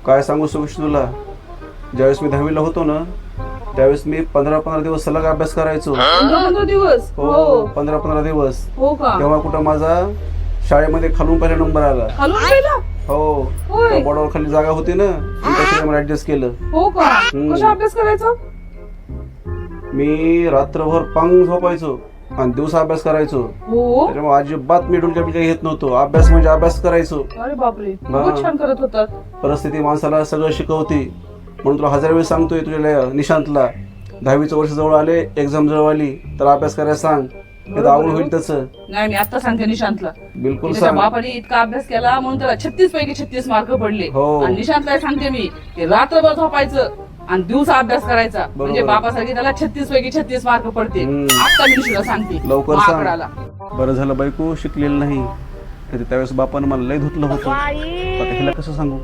काय सांगू सुश तुला, ज्यावेळेस मी 10वीला होतो ना त्यावेळेस मी 15-15 दिवस सलग अभ्यास करायचो. 15 दिवस? हो 15-15 दिवस. हो का? तेव्हा कुठं माझा शाळेमध्ये खालून पहिला नंबर आला. खालून पहिला? हो होय. बोर्डावर खाली जागा होती ना त्याच्यामुळे ऍडजस्ट केलं. हो का? कसा अभ्यास करायचा? मी रात्रभर पांग झोपायचो आणि दिवसा अभ्यास करायचो. हो. त्याच्यामुळे अजिबात मी डुलक्या बिलक्या घेत नव्हतो. अभ्यास म्हणजे अभ्यास करायचो. अरे बापरे, खूपच छान करत होतात. परिस्थिती माणसाला सगळं शिकवते. म्हणून तुला 1000 वेळेस सांगतोय तुझ्या निशांतला, 10वीचं वर्ष जवळ आले, एक्झाम जवळ आली तर अभ्यास करायला सांग. नाही तर अवघड होईल तसं. नाही, मी आता सांगते निशांतला. बिलकुल त्याच्या सांग. बापाने इतका अभ्यास केला म्हणून त्याला 36 पैकी 36 मार्क पडले. हो. आणि निशांतला सांगते मी, की रात्रभर झोपायचं आणि दिवसा अभ्यास करायचा, म्हणजे बापासाठी त्याला 36 पैकी 36 मार्क पडते. आता मी निशूला सांगते लवकर आकडाला. सांग. बरं झालं बायको शिकलेलं नाही, नाहीतर त्यावेळेस बापानं मला लय धुतलं होतं. आता हिला कसं सांगू.